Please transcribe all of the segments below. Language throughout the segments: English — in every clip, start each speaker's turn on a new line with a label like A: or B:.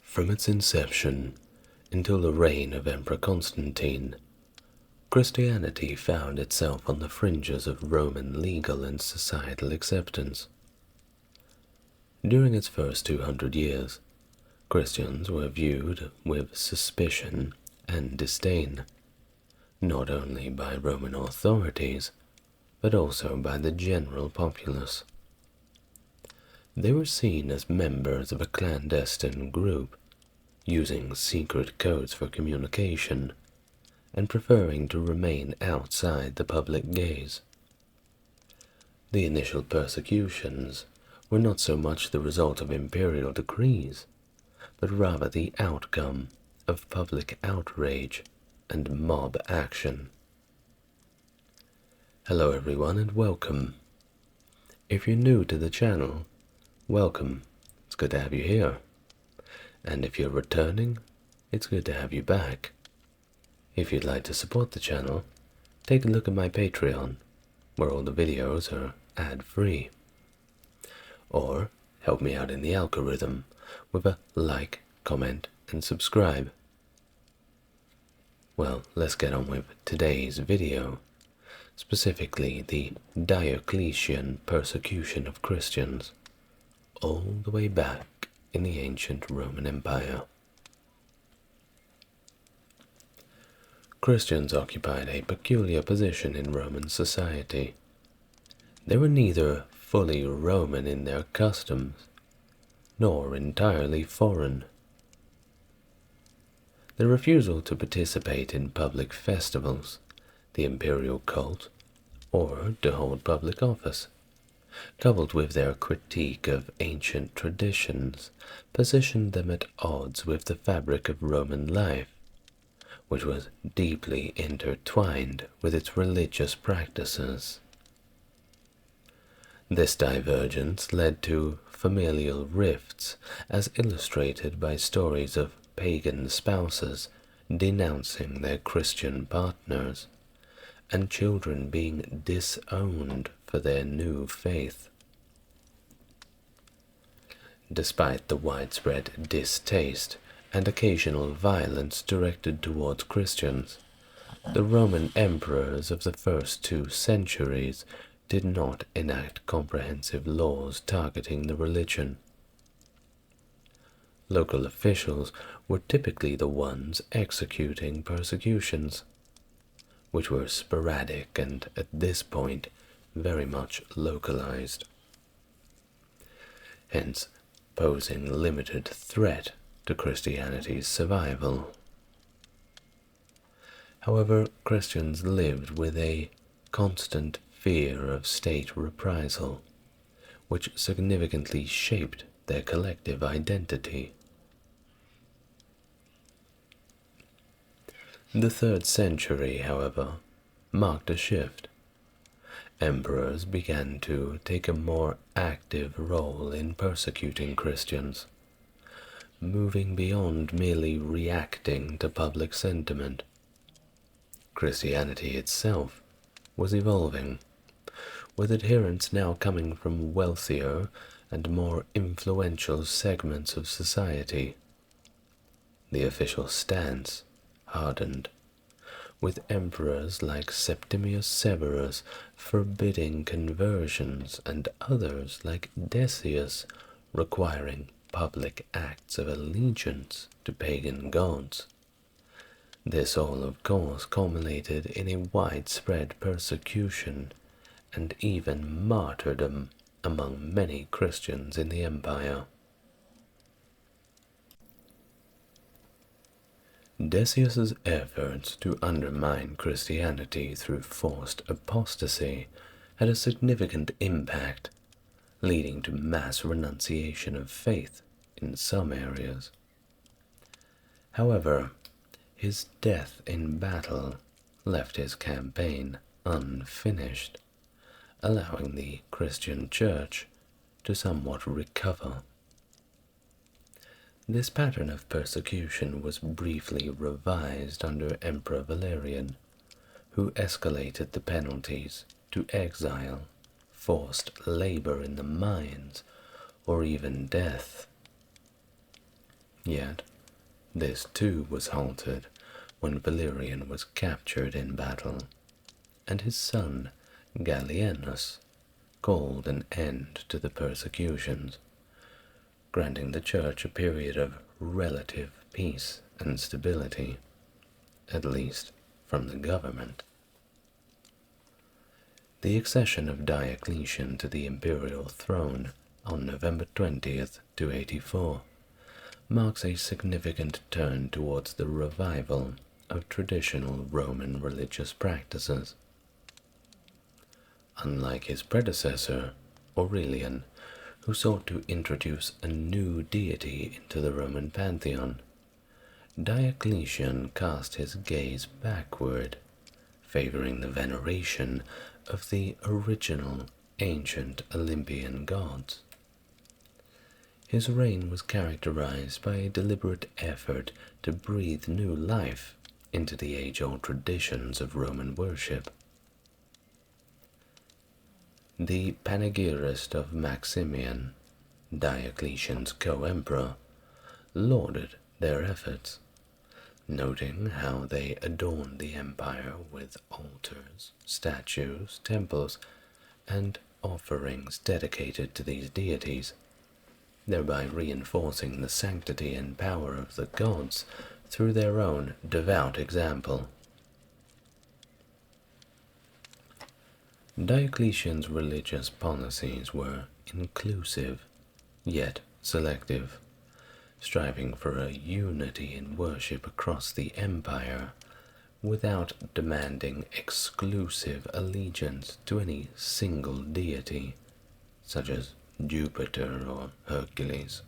A: From its inception until the reign of Emperor Constantine, Christianity found itself on the fringes of Roman legal and societal acceptance. During its first 200 years, Christians were viewed with suspicion and disdain, not only by Roman authorities, but also by the general populace. They were seen as members of a clandestine group, using secret codes for communication, and preferring to remain outside the public gaze. The initial persecutions were not so much the result of imperial decrees, but rather the outcome of public outrage and mob action. Hello everyone and welcome. If you're new to the channel, welcome. It's good to have you here. And if you're returning, it's good to have you back. If you'd like to support the channel, take a look at my Patreon, where all the videos are ad-free. Or help me out in the algorithm with a like, comment, and subscribe. Well, let's get on with today's video, specifically the Diocletian Persecution of Christians, all the way back in the ancient Roman Empire. Christians occupied a peculiar position in Roman society. They were neither fully Roman in their customs, nor entirely foreign. The refusal to participate in public festivals, the imperial cult, or to hold public office, coupled with their critique of ancient traditions, positioned them at odds with the fabric of Roman life, which was deeply intertwined with its religious practices. This divergence led to familial rifts, as illustrated by stories of pagan spouses denouncing their Christian partners, and children being disowned for their new faith. Despite the widespread distaste and occasional violence directed towards Christians, the Roman emperors of the first 2 centuries did not enact comprehensive laws targeting the religion. Local officials were typically the ones executing persecutions, which were sporadic and, at this point, very much localized, hence posing limited threat to Christianity's survival. However, Christians lived with a constant fear of state reprisal, which significantly shaped their collective identity. The 3rd century, however, marked a shift. Emperors began to take a more active role in persecuting Christians, moving beyond merely reacting to public sentiment. Christianity itself was evolving, with adherents now coming from wealthier and more influential segments of society. The official stance hardened, with emperors like Septimius Severus forbidding conversions and others like Decius requiring public acts of allegiance to pagan gods. This all, of course, culminated in a widespread persecution and even martyrdom among many Christians in the empire. Decius's efforts to undermine Christianity through forced apostasy had a significant impact, leading to mass renunciation of faith in some areas. However, his death in battle left his campaign unfinished, allowing the Christian Church to somewhat recover. This pattern of persecution was briefly revised under Emperor Valerian, who escalated the penalties to exile, forced labor in the mines, or even death. Yet this too was halted when Valerian was captured in battle, and his son Gallienus called an end to the persecutions, granting the Church a period of relative peace and stability, at least from the government. The accession of Diocletian to the imperial throne on November 20th, 284, marks a significant turn towards the revival of traditional Roman religious practices. Unlike his predecessor, Aurelian, who sought to introduce a new deity into the Roman pantheon, Diocletian cast his gaze backward, favoring the veneration of the original ancient Olympian gods. His reign was characterized by a deliberate effort to breathe new life into the age-old traditions of Roman worship. The panegyrist of Maximian, Diocletian's co-emperor, lauded their efforts, noting how they adorned the empire with altars, statues, temples, and offerings dedicated to these deities, thereby reinforcing the sanctity and power of the gods through their own devout example. Diocletian's religious policies were inclusive, yet selective, striving for a unity in worship across the empire without demanding exclusive allegiance to any single deity, such as Jupiter or Hercules.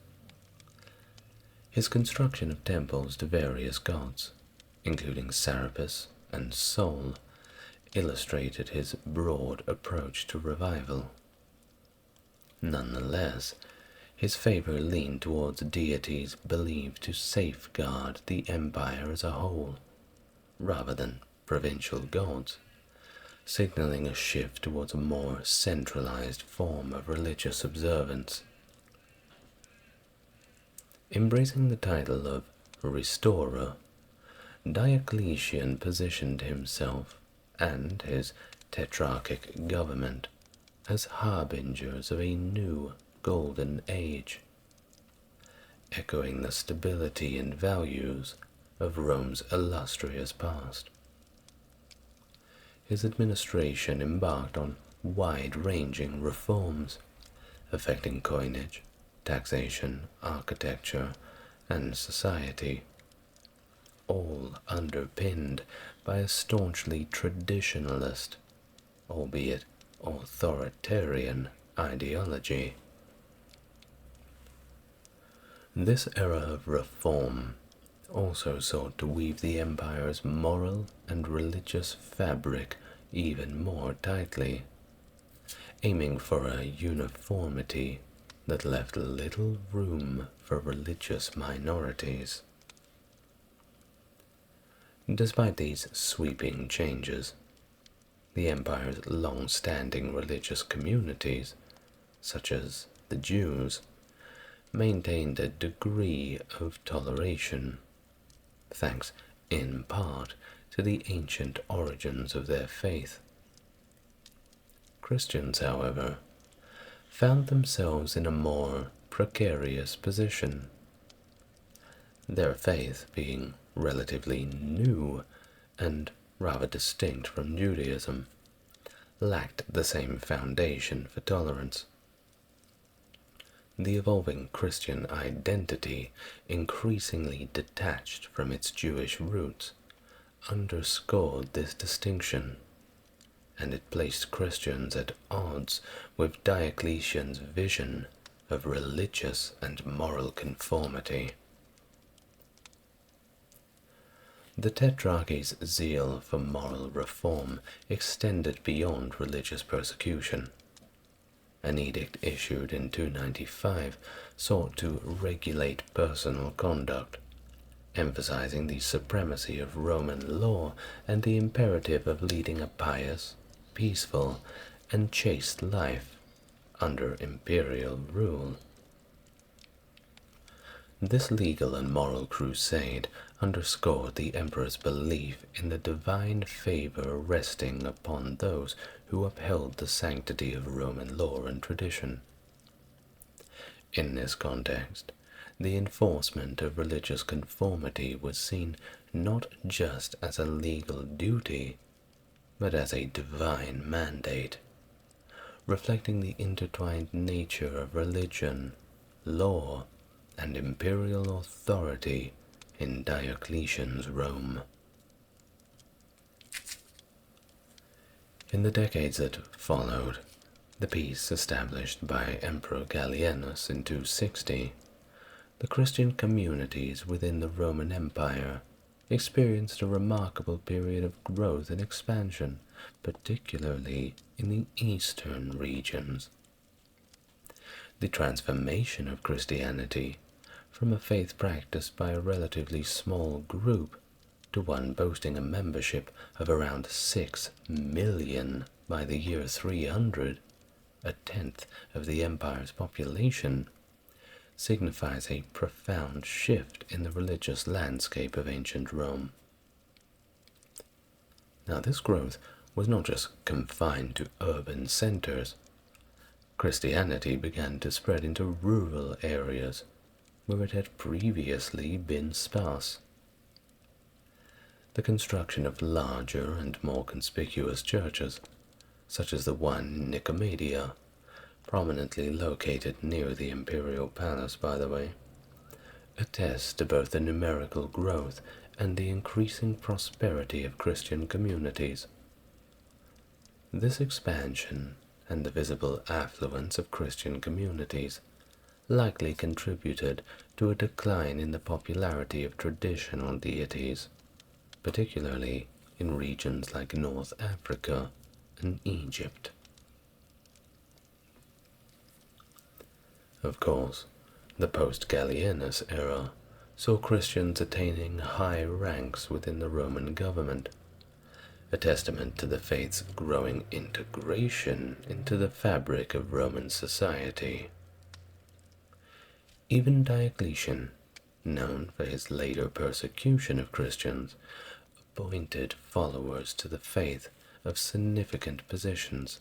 A: His construction of temples to various gods, including Serapis and Sol, illustrated his broad approach to revival. Nonetheless, his favor leaned towards deities believed to safeguard the empire as a whole, rather than provincial gods, signaling a shift towards a more centralized form of religious observance. Embracing the title of Restorer, Diocletian positioned himself and his tetrarchic government as harbingers of a new golden age, echoing the stability and values of Rome's illustrious past. His administration embarked on wide-ranging reforms, affecting coinage, taxation, architecture, and society, all underpinned by a staunchly traditionalist, albeit authoritarian, ideology. This era of reform also sought to weave the empire's moral and religious fabric even more tightly, aiming for a uniformity that left little room for religious minorities. Despite these sweeping changes, the empire's long-standing religious communities, such as the Jews, maintained a degree of toleration, thanks in part to the ancient origins of their faith. Christians, however, found themselves in a more precarious position, their faith being relatively new and rather distinct from Judaism, lacked the same foundation for tolerance. The evolving Christian identity, increasingly detached from its Jewish roots, underscored this distinction, and it placed Christians at odds with Diocletian's vision of religious and moral conformity. The Tetrarchy's zeal for moral reform extended beyond religious persecution. An edict issued in 295 sought to regulate personal conduct, emphasizing the supremacy of Roman law and the imperative of leading a pious, peaceful, and chaste life under imperial rule. This legal and moral crusade underscored the emperor's belief in the divine favor resting upon those who upheld the sanctity of Roman law and tradition. In this context, the enforcement of religious conformity was seen not just as a legal duty, but as a divine mandate, reflecting the intertwined nature of religion, law, and imperial authority in Diocletian's Rome. In the decades that followed, the peace established by Emperor Gallienus in 260, the Christian communities within the Roman Empire experienced a remarkable period of growth and expansion, particularly in the eastern regions. The transformation of Christianity from a faith practiced by a relatively small group to one boasting a membership of around 6 million by the year 300, a tenth of the empire's population, signifies a profound shift in the religious landscape of ancient Rome. Now, this growth was not just confined to urban centers. Christianity began to spread into rural areas where it had previously been sparse. The construction of larger and more conspicuous churches, such as the one in Nicomedia, prominently located near the imperial palace, by the way, attests to both the numerical growth and the increasing prosperity of Christian communities. This expansion and the visible affluence of Christian communities likely contributed to a decline in the popularity of traditional deities, particularly in regions like North Africa and Egypt. Of course, the post-Gallienus era saw Christians attaining high ranks within the Roman government, a testament to the faith's growing integration into the fabric of Roman society. Even Diocletian, known for his later persecution of Christians, appointed followers to the faith of significant positions,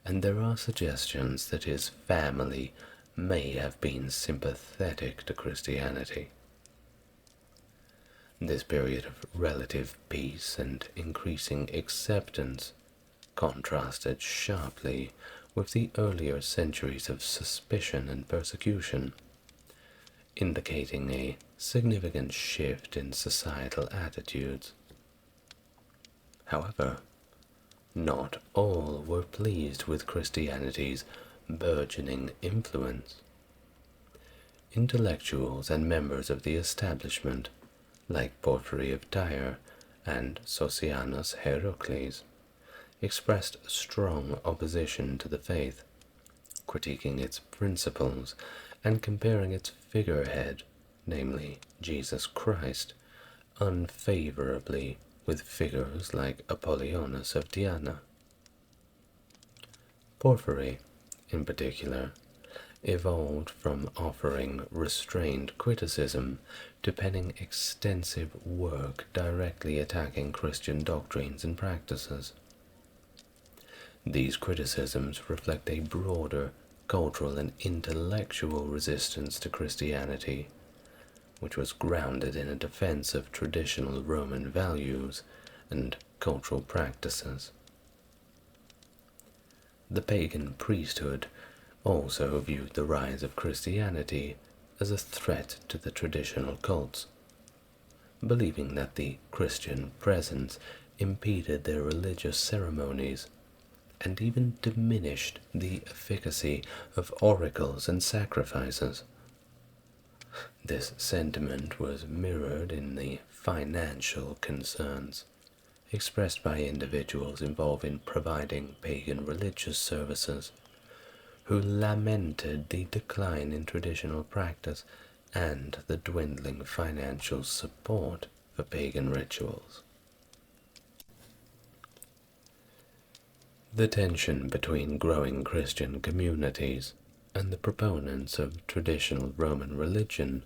A: and there are suggestions that his family may have been sympathetic to Christianity. This period of relative peace and increasing acceptance contrasted sharply with the earlier centuries of suspicion and persecution, indicating a significant shift in societal attitudes. However, not all were pleased with Christianity's burgeoning influence. Intellectuals and members of the establishment, like Porphyry of Tyre and Socianus Heracles, expressed strong opposition to the faith, critiquing its principles and comparing its figurehead, namely Jesus Christ, unfavorably with figures like Apollonius of Tyana. Porphyry, in particular, evolved from offering restrained criticism to penning extensive work directly attacking Christian doctrines and practices. These criticisms reflect a broader cultural and intellectual resistance to Christianity, which was grounded in a defense of traditional Roman values and cultural practices. The pagan priesthood also viewed the rise of Christianity as a threat to the traditional cults, believing that the Christian presence impeded their religious ceremonies and even diminished the efficacy of oracles and sacrifices. This sentiment was mirrored in the financial concerns expressed by individuals involved in providing pagan religious services, who lamented the decline in traditional practice and the dwindling financial support for pagan rituals. The tension between growing Christian communities and the proponents of traditional Roman religion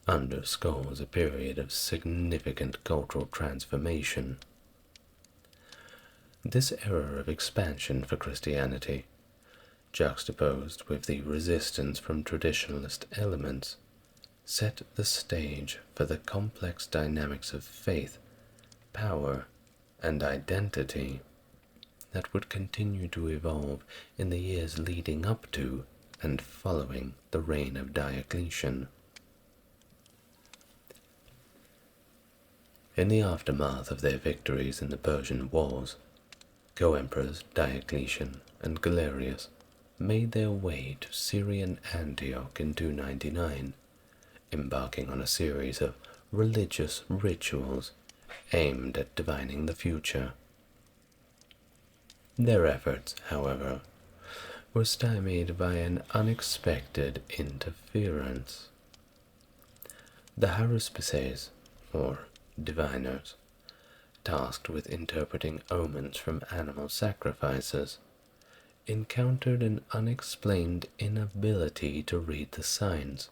A: underscores a period of significant cultural transformation. This era of expansion for Christianity, juxtaposed with the resistance from traditionalist elements, set the stage for the complex dynamics of faith, power, and identity that would continue to evolve in the years leading up to and following the reign of Diocletian. In the aftermath of their victories in the Persian Wars, co-emperors Diocletian and Galerius made their way to Syrian Antioch in 299, embarking on a series of religious rituals aimed at divining the future. Their efforts, however, were stymied by an unexpected interference. The haruspices, or diviners, tasked with interpreting omens from animal sacrifices, encountered an unexplained inability to read the signs,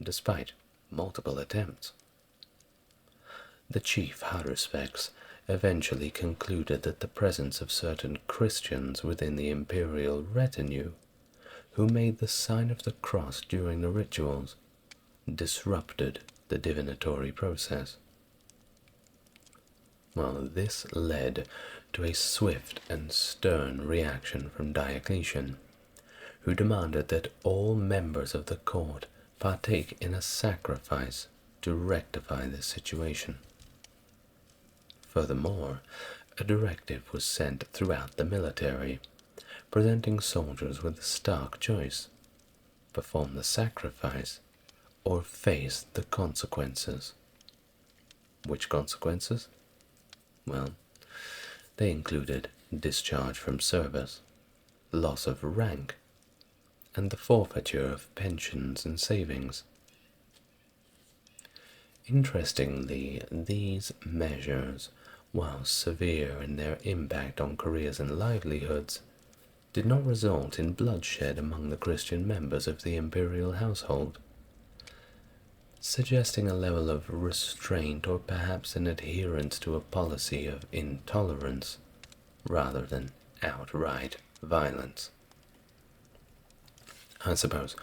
A: despite multiple attempts. The chief haruspics eventually concluded that the presence of certain Christians within the imperial retinue, who made the sign of the cross during the rituals, disrupted the divinatory process. Well, this led to a swift and stern reaction from Diocletian, who demanded that all members of the court partake in a sacrifice to rectify this situation. Furthermore, a directive was sent throughout the military, presenting soldiers with a stark choice: perform the sacrifice or face the consequences. Which consequences? Well, they included discharge from service, loss of rank, and the forfeiture of pensions and savings. Interestingly, these measures, while severe in their impact on careers and livelihoods, did not result in bloodshed among the Christian members of the imperial household, suggesting a level of restraint or perhaps an adherence to a policy of intolerance rather than outright violence. I suppose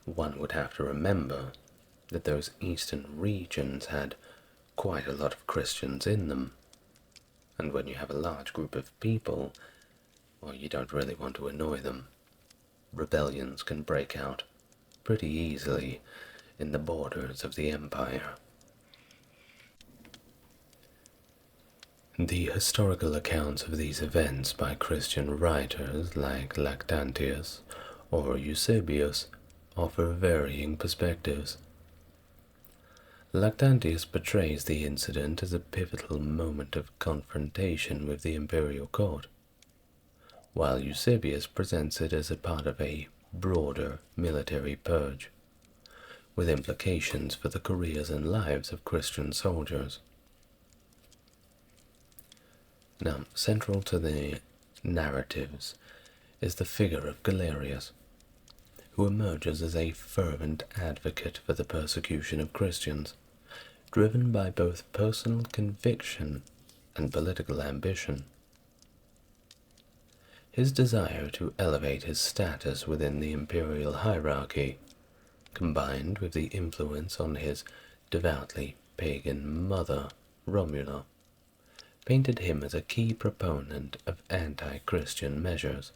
A: one would have to remember that those eastern regions had quite a lot of Christians in them, and when you have a large group of people, well, you don't really want to annoy them. Rebellions can break out pretty easily in the borders of the empire. The historical accounts of these events by Christian writers like Lactantius or Eusebius offer varying perspectives. Lactantius portrays the incident as a pivotal moment of confrontation with the imperial court, while Eusebius presents it as a part of a broader military purge, with implications for the careers and lives of Christian soldiers. Now, central to the narratives is the figure of Galerius, who emerges as a fervent advocate for the persecution of Christians, driven by both personal conviction and political ambition. His desire to elevate his status within the imperial hierarchy, combined with the influence on his devoutly pagan mother, Romula, painted him as a key proponent of anti-Christian measures.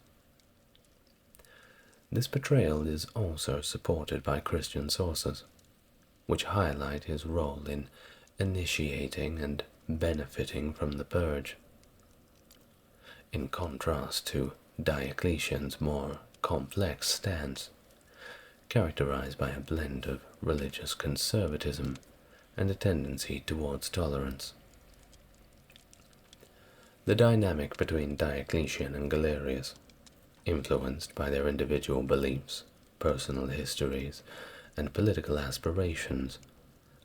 A: This portrayal is also supported by Christian sources, which highlight his role in initiating and benefiting from the purge. In contrast to Diocletian's more complex stance, characterized by a blend of religious conservatism and a tendency towards tolerance. The dynamic between Diocletian and Galerius, influenced by their individual beliefs, personal histories, and political aspirations,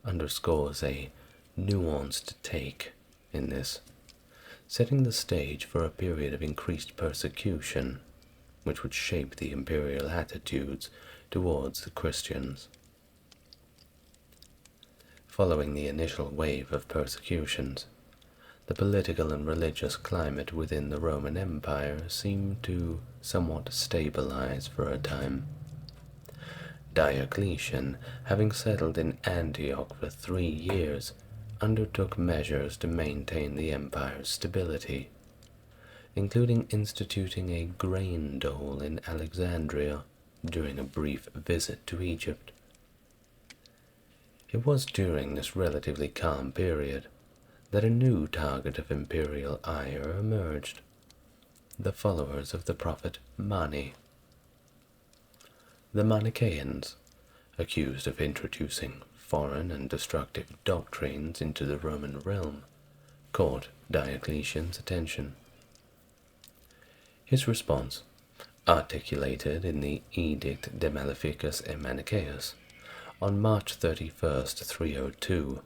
A: underscores a nuanced take in this, setting the stage for a period of increased persecution which would shape the imperial attitudes towards the Christians. Following the initial wave of persecutions, the political and religious climate within the Roman Empire seemed to somewhat stabilize for a time. Diocletian, having settled in Antioch for 3 years, undertook measures to maintain the empire's stability, including instituting a grain dole in Alexandria during a brief visit to Egypt. It was during this relatively calm period that a new target of imperial ire emerged: the followers of the prophet Mani. The Manichaeans, accused of introducing foreign and destructive doctrines into the Roman realm, caught Diocletian's attention. His response, articulated in the Edict de Maleficus et Manichaeus on March 31st, 302,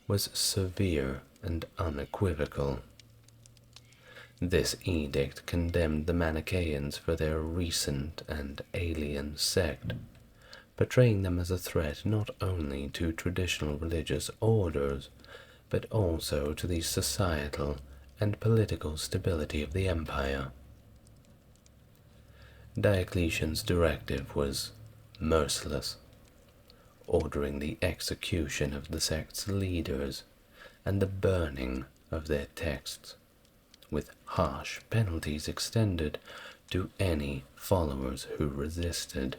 A: was severe and unequivocal. This edict condemned the Manichaeans for their recent and alien sect, portraying them as a threat not only to traditional religious orders, but also to the societal and political stability of the empire. Diocletian's directive was merciless, ordering the execution of the sect's leaders and the burning of their texts, with harsh penalties extended to any followers who resisted.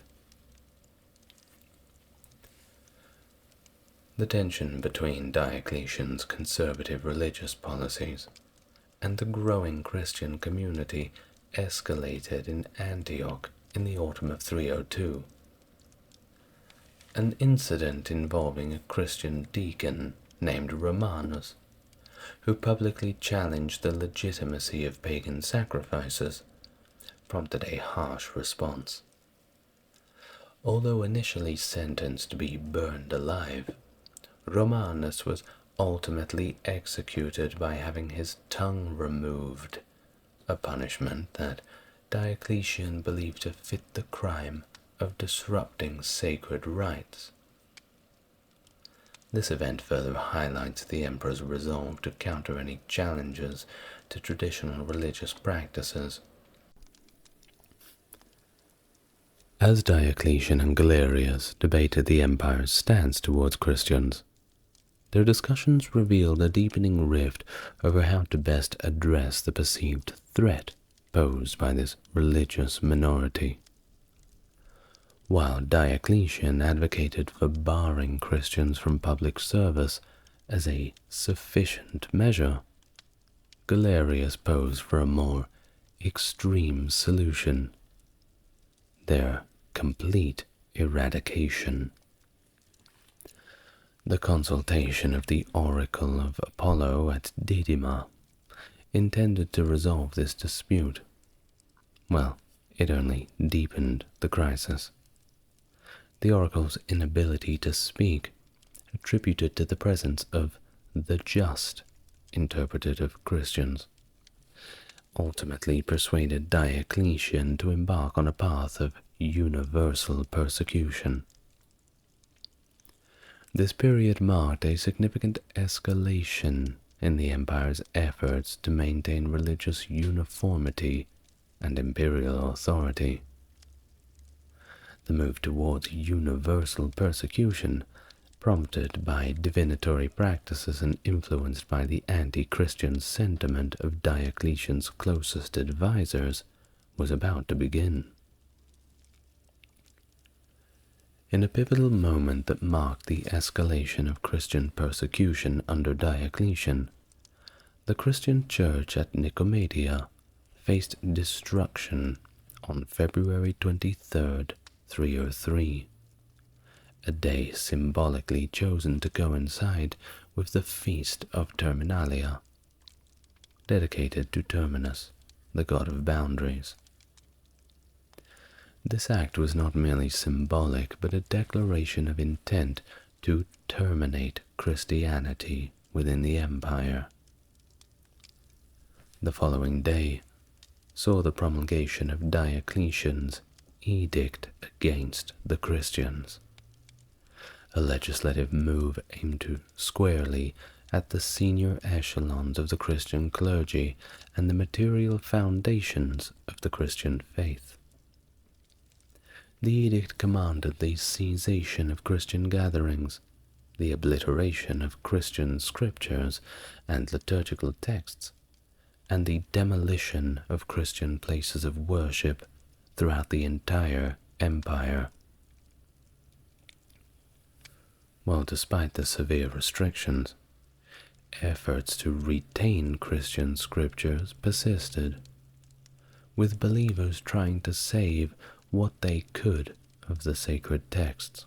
A: The tension between Diocletian's conservative religious policies and the growing Christian community escalated in Antioch in the autumn of 302. An incident involving a Christian deacon named Romanus, who publicly challenged the legitimacy of pagan sacrifices, prompted a harsh response. Although initially sentenced to be burned alive, Romanus was ultimately executed by having his tongue removed, a punishment that Diocletian believed to fit the crime of disrupting sacred rites. This event further highlights the emperor's resolve to counter any challenges to traditional religious practices. As Diocletian and Galerius debated the empire's stance towards Christians, their discussions revealed a deepening rift over how to best address the perceived threat posed by this religious minority. While Diocletian advocated for barring Christians from public service as a sufficient measure, Galerius posed for a more extreme solution: their complete eradication. The consultation of the oracle of Apollo at Didyma, intended to resolve this dispute, well, it only deepened the crisis. The oracle's inability to speak, attributed to the presence of the just interpreted of Christians, ultimately persuaded Diocletian to embark on a path of universal persecution. This period marked a significant escalation in the empire's efforts to maintain religious uniformity and imperial authority. The move towards universal persecution, prompted by divinatory practices and influenced by the anti-Christian sentiment of Diocletian's closest advisors, was about to begin. In a pivotal moment that marked the escalation of Christian persecution under Diocletian, the Christian church at Nicomedia faced destruction on February 23rd, 303, a day symbolically chosen to coincide with the Feast of Terminalia, dedicated to Terminus, the god of boundaries. This act was not merely symbolic, but a declaration of intent to terminate Christianity within the empire. The following day saw the promulgation of Diocletian's edict against the Christians, a legislative move aimed squarely at the senior echelons of the Christian clergy and the material foundations of the Christian faith. The edict commanded the cessation of Christian gatherings, the obliteration of Christian scriptures and liturgical texts, and the demolition of Christian places of worship throughout the entire empire. While despite the severe restrictions, efforts to retain Christian scriptures persisted, with believers trying to save what they could of the sacred texts.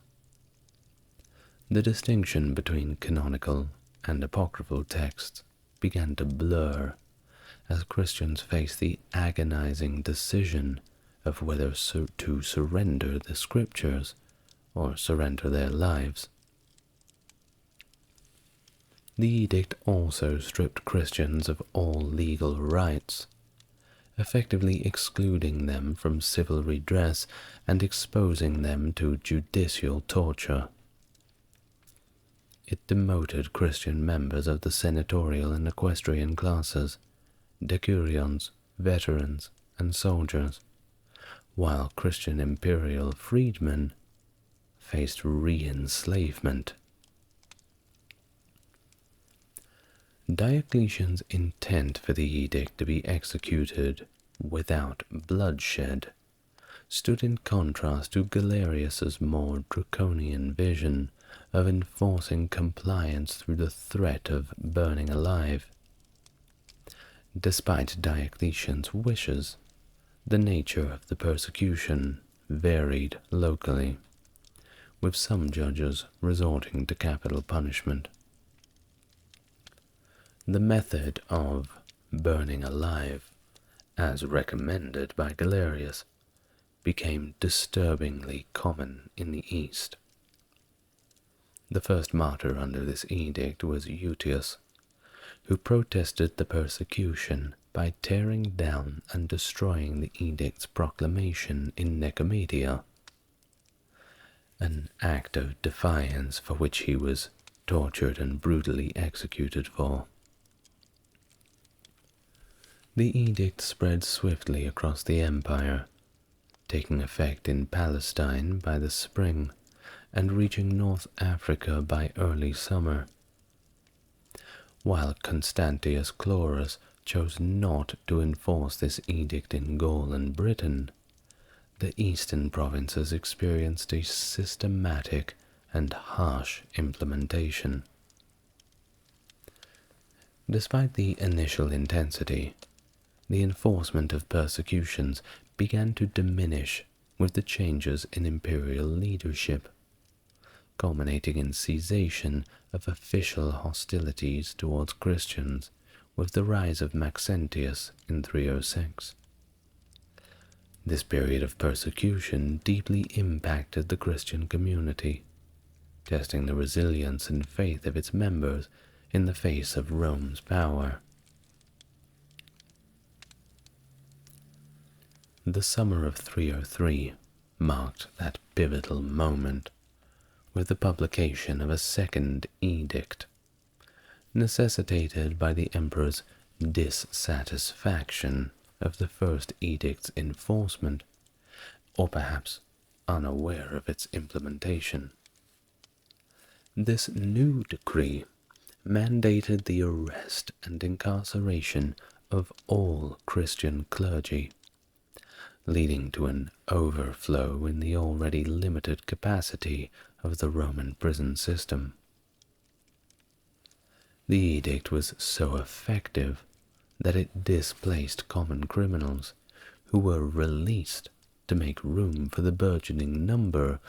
A: The distinction between canonical and apocryphal texts began to blur as Christians faced the agonizing decision of whether to surrender the scriptures or surrender their lives. The edict also stripped Christians of all legal rights, effectively excluding them from civil redress and exposing them to judicial torture. It demoted Christian members of the senatorial and equestrian classes, decurions, veterans, and soldiers, while Christian imperial freedmen faced re-enslavement. Diocletian's intent for the edict to be executed without bloodshed stood in contrast to Galerius's more draconian vision of enforcing compliance through the threat of burning alive. Despite Diocletian's wishes, the nature of the persecution varied locally, with some judges resorting to capital punishment. The method of burning alive, as recommended by Galerius, became disturbingly common in the East. The first martyr under this edict was Eutychus, who protested the persecution by tearing down and destroying the edict's proclamation in Nicomedia, an act of defiance for which he was tortured and brutally executed for. The edict spread swiftly across the empire, taking effect in Palestine by the spring and reaching North Africa by early summer. While Constantius Chlorus chose not to enforce this edict in Gaul and Britain, the eastern provinces experienced a systematic and harsh implementation. Despite the initial intensity, the enforcement of persecutions began to diminish with the changes in imperial leadership, culminating in cessation of official hostilities towards Christians with the rise of Maxentius in 306. This period of persecution deeply impacted the Christian community, testing the resilience and faith of its members in the face of Rome's power. The summer of 303 marked that pivotal moment, with the publication of a second edict, necessitated by the emperor's dissatisfaction of the first edict's enforcement, or perhaps unaware of its implementation. This new decree mandated the arrest and incarceration of all Christian clergy, leading to an overflow in the already limited capacity of the Roman prison system. The edict was so effective that it displaced common criminals who were released to make room for the burgeoning number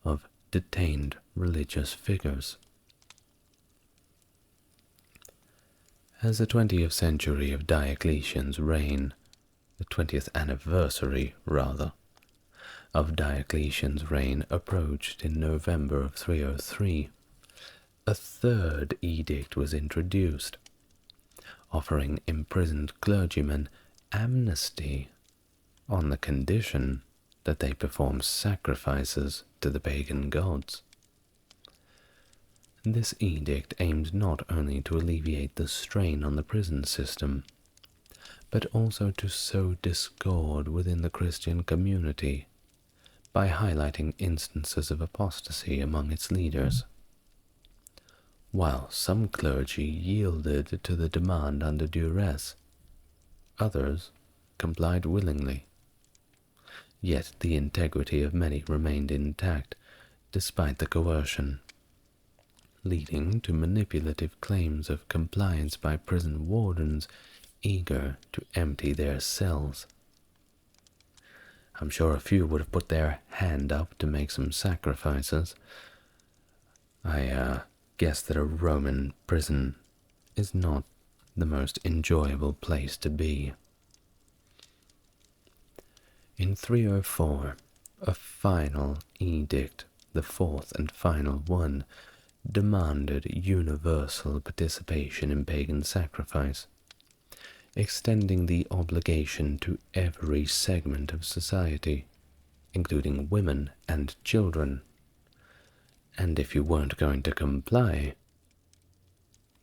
A: of detained religious figures. As the 20th century of Diocletian's reign, the 20th anniversary, rather, of Diocletian's reign approached in November of 303, a third edict was introduced, offering imprisoned clergymen amnesty on the condition that they perform sacrifices to the pagan gods. This edict aimed not only to alleviate the strain on the prison system, but also to sow discord within the Christian community by highlighting instances of apostasy among its leaders. While some clergy yielded to the demand under duress, others complied willingly. Yet the integrity of many remained intact despite the coercion, leading to manipulative claims of compliance by prison wardens eager to empty their cells. I'm sure a few would have put their hand up to make some sacrifices. I guess that a Roman prison is not the most enjoyable place to be. In 304, a final edict, the fourth and final one, demanded universal participation in pagan sacrifice, extending the obligation to every segment of society, including women and children. And if you weren't going to comply,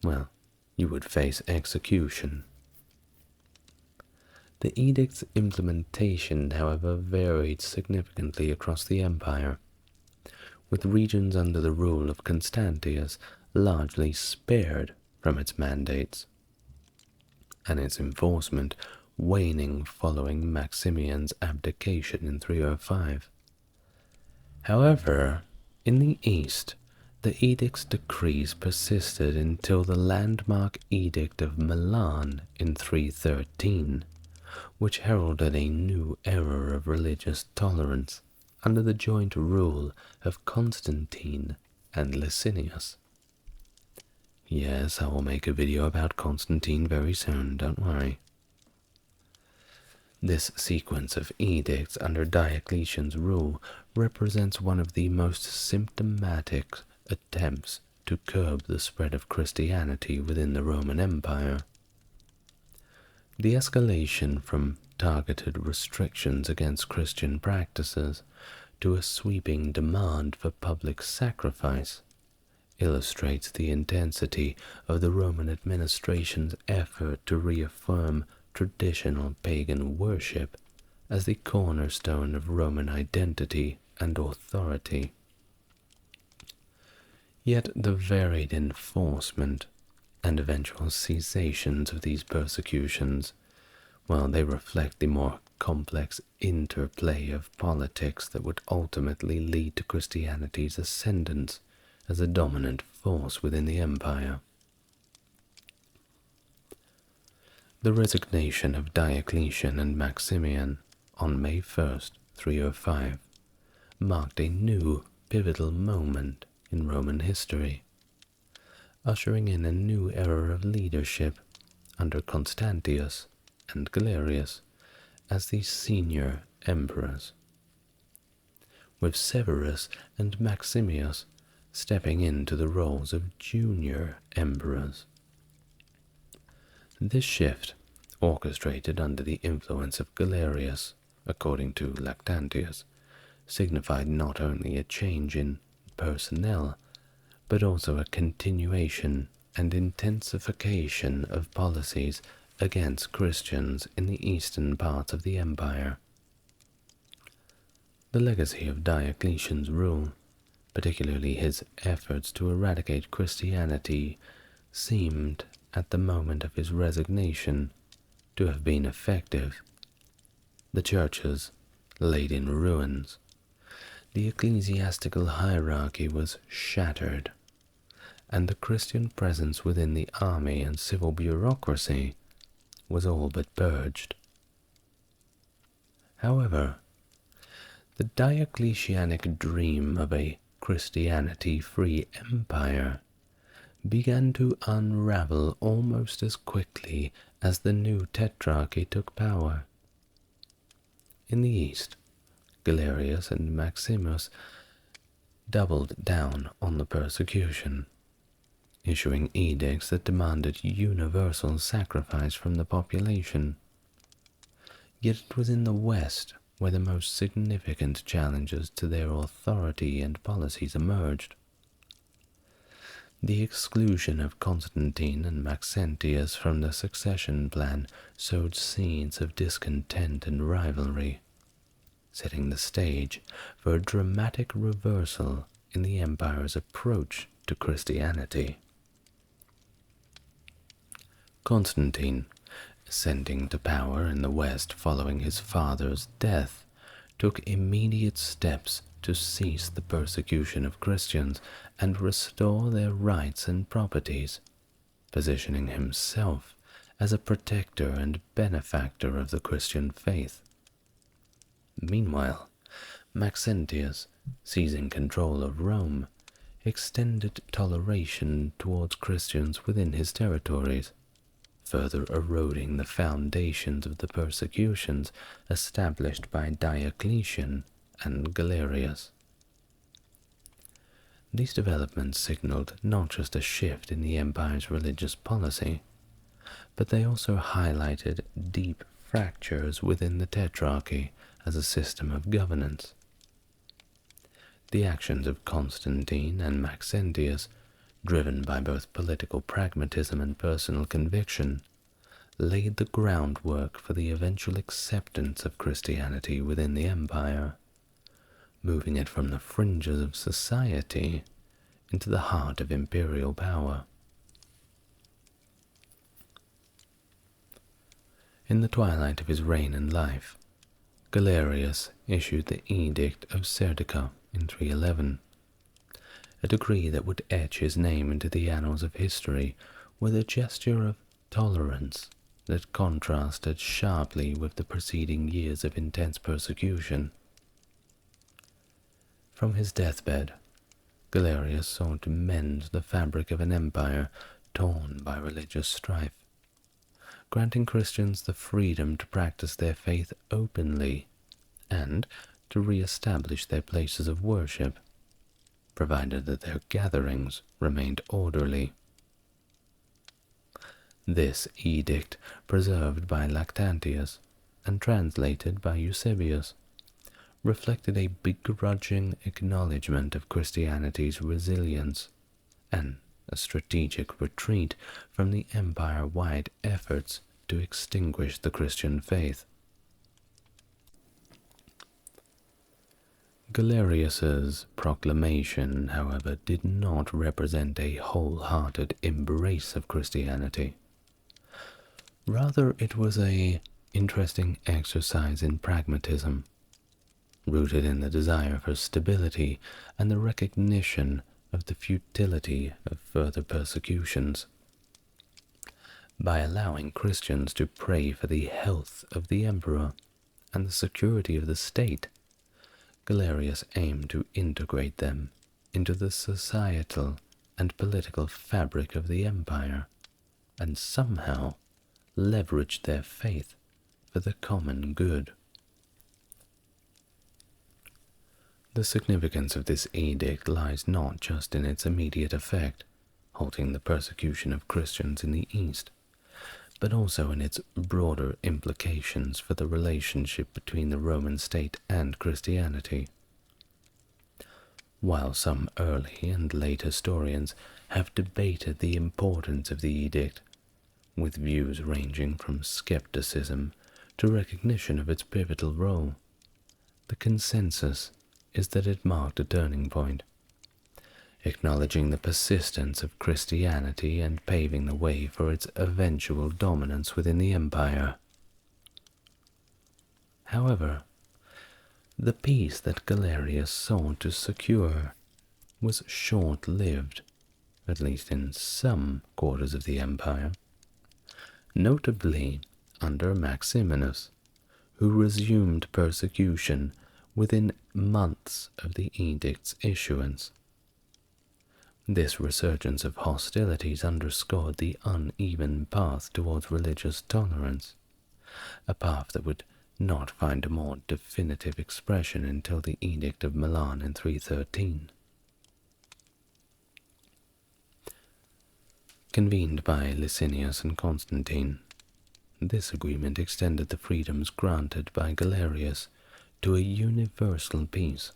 A: well, you would face execution. The edict's implementation, however, varied significantly across the empire, with regions under the rule of Constantius largely spared from its mandates, and its enforcement waning following Maximian's abdication in 305. However, in the east, the edict's decrees persisted until the landmark Edict of Milan in 313, which heralded a new era of religious tolerance under the joint rule of Constantine and Licinius. Yes, I will make a video about Constantine very soon, don't worry. This sequence of edicts under Diocletian's rule represents one of the most symptomatic attempts to curb the spread of Christianity within the Roman Empire. The escalation from targeted restrictions against Christian practices to a sweeping demand for public sacrifice illustrates the intensity of the Roman administration's effort to reaffirm traditional pagan worship as the cornerstone of Roman identity and authority. Yet the varied enforcement and eventual cessations of these persecutions, while they reflect the more complex interplay of politics that would ultimately lead to Christianity's ascendance as a dominant force within the empire. The resignation of Diocletian and Maximian on May 1st, 305, marked a new pivotal moment in Roman history, ushering in a new era of leadership under Constantius and Galerius as the senior emperors, with Severus and Maximius stepping into the roles of junior emperors. This shift, orchestrated under the influence of Galerius, according to Lactantius, signified not only a change in personnel, but also a continuation and intensification of policies against Christians in the eastern parts of the empire. The legacy of Diocletian's rule, particularly his efforts to eradicate Christianity, seemed, at the moment of his resignation, to have been effective. The churches laid in ruins. The ecclesiastical hierarchy was shattered, and the Christian presence within the army and civil bureaucracy was all but purged. However, the Diocletianic dream of a Christianity-free empire began to unravel almost as quickly as the new tetrarchy took power. In the east, Galerius and Maximus doubled down on the persecution, issuing edicts that demanded universal sacrifice from the population. Yet it was in the West where the most significant challenges to their authority and policies emerged. The exclusion of Constantine and Maxentius from the succession plan sowed seeds of discontent and rivalry, setting the stage for a dramatic reversal in the empire's approach to Christianity. Constantine, ascending to power in the West following his father's death, took immediate steps to cease the persecution of Christians and restore their rights and properties, positioning himself as a protector and benefactor of the Christian faith. Meanwhile, Maxentius, seizing control of Rome, extended toleration towards Christians within his territories, further eroding the foundations of the persecutions established by Diocletian and Galerius. These developments signaled not just a shift in the empire's religious policy, but they also highlighted deep fractures within the tetrarchy as a system of governance. The actions of Constantine and Maxentius, driven by both political pragmatism and personal conviction, laid the groundwork for the eventual acceptance of Christianity within the empire, moving it from the fringes of society into the heart of imperial power. In the twilight of his reign and life, Galerius issued the Edict of Serdica in 311, a decree that would etch his name into the annals of history with a gesture of tolerance that contrasted sharply with the preceding years of intense persecution. From his deathbed, Galerius sought to mend the fabric of an empire torn by religious strife, granting Christians the freedom to practice their faith openly and to re-establish their places of worship, provided that their gatherings remained orderly. This edict, preserved by Lactantius and translated by Eusebius, reflected a begrudging acknowledgement of Christianity's resilience and a strategic retreat from the empire-wide efforts to extinguish the Christian faith. Galerius's proclamation, however, did not represent a wholehearted embrace of Christianity. Rather, it was an interesting exercise in pragmatism, rooted in the desire for stability and the recognition of the futility of further persecutions. By allowing Christians to pray for the health of the emperor and the security of the state, Galerius aimed to integrate them into the societal and political fabric of the empire, and somehow leverage their faith for the common good. The significance of this edict lies not just in its immediate effect, halting the persecution of Christians in the East, but also in its broader implications for the relationship between the Roman state and Christianity. While some early and late historians have debated the importance of the edict, with views ranging from skepticism to recognition of its pivotal role, the consensus is that it marked a turning point, acknowledging the persistence of Christianity and paving the way for its eventual dominance within the empire. However, the peace that Galerius sought to secure was short-lived, at least in some quarters of the empire, notably under Maximinus, who resumed persecution within months of the edict's issuance. This resurgence of hostilities underscored the uneven path towards religious tolerance, a path that would not find a more definitive expression until the Edict of Milan in 313. Convened by Licinius and Constantine, this agreement extended the freedoms granted by Galerius to a universal peace,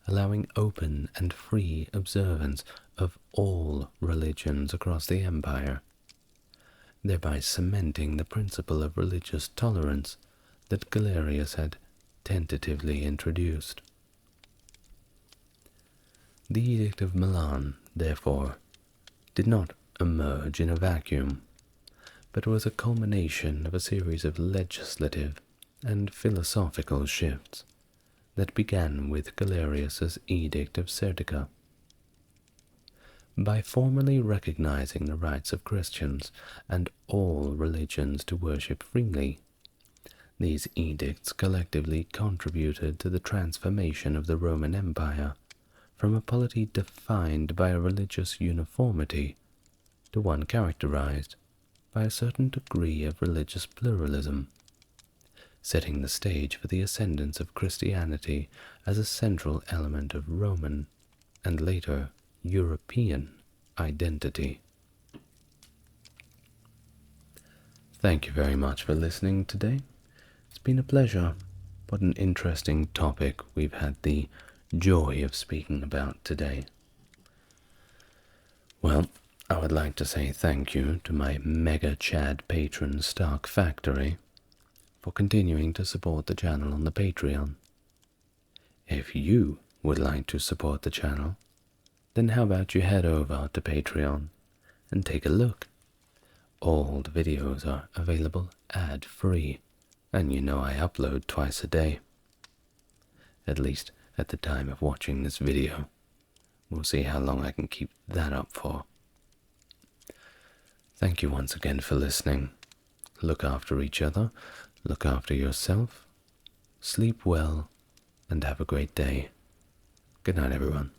A: allowing open and free observance of all religions across the empire, thereby cementing the principle of religious tolerance that Galerius had tentatively introduced. The Edict of Milan, therefore, did not emerge in a vacuum, but was a culmination of a series of legislative and philosophical shifts that began with Galerius's Edict of Serdica. By formally recognizing the rights of Christians and all religions to worship freely, these edicts collectively contributed to the transformation of the Roman Empire from a polity defined by a religious uniformity to one characterized by a certain degree of religious pluralism, setting the stage for the ascendance of Christianity as a central element of Roman and later European identity. Thank you very much for listening today. It's been a pleasure. What an interesting topic we've had the joy of speaking about today. Well, I would like to say thank you to my Mega Chad patron Stark Factory for continuing to support the channel on the Patreon. If you would like to support the channel, then how about you head over to Patreon and take a look. All the videos are available ad-free, and you know I upload twice a day. At least at the time of watching this video. We'll see how long I can keep that up for. Thank you once again for listening. Look after each other, look after yourself, sleep well, and have a great day. Good night, everyone.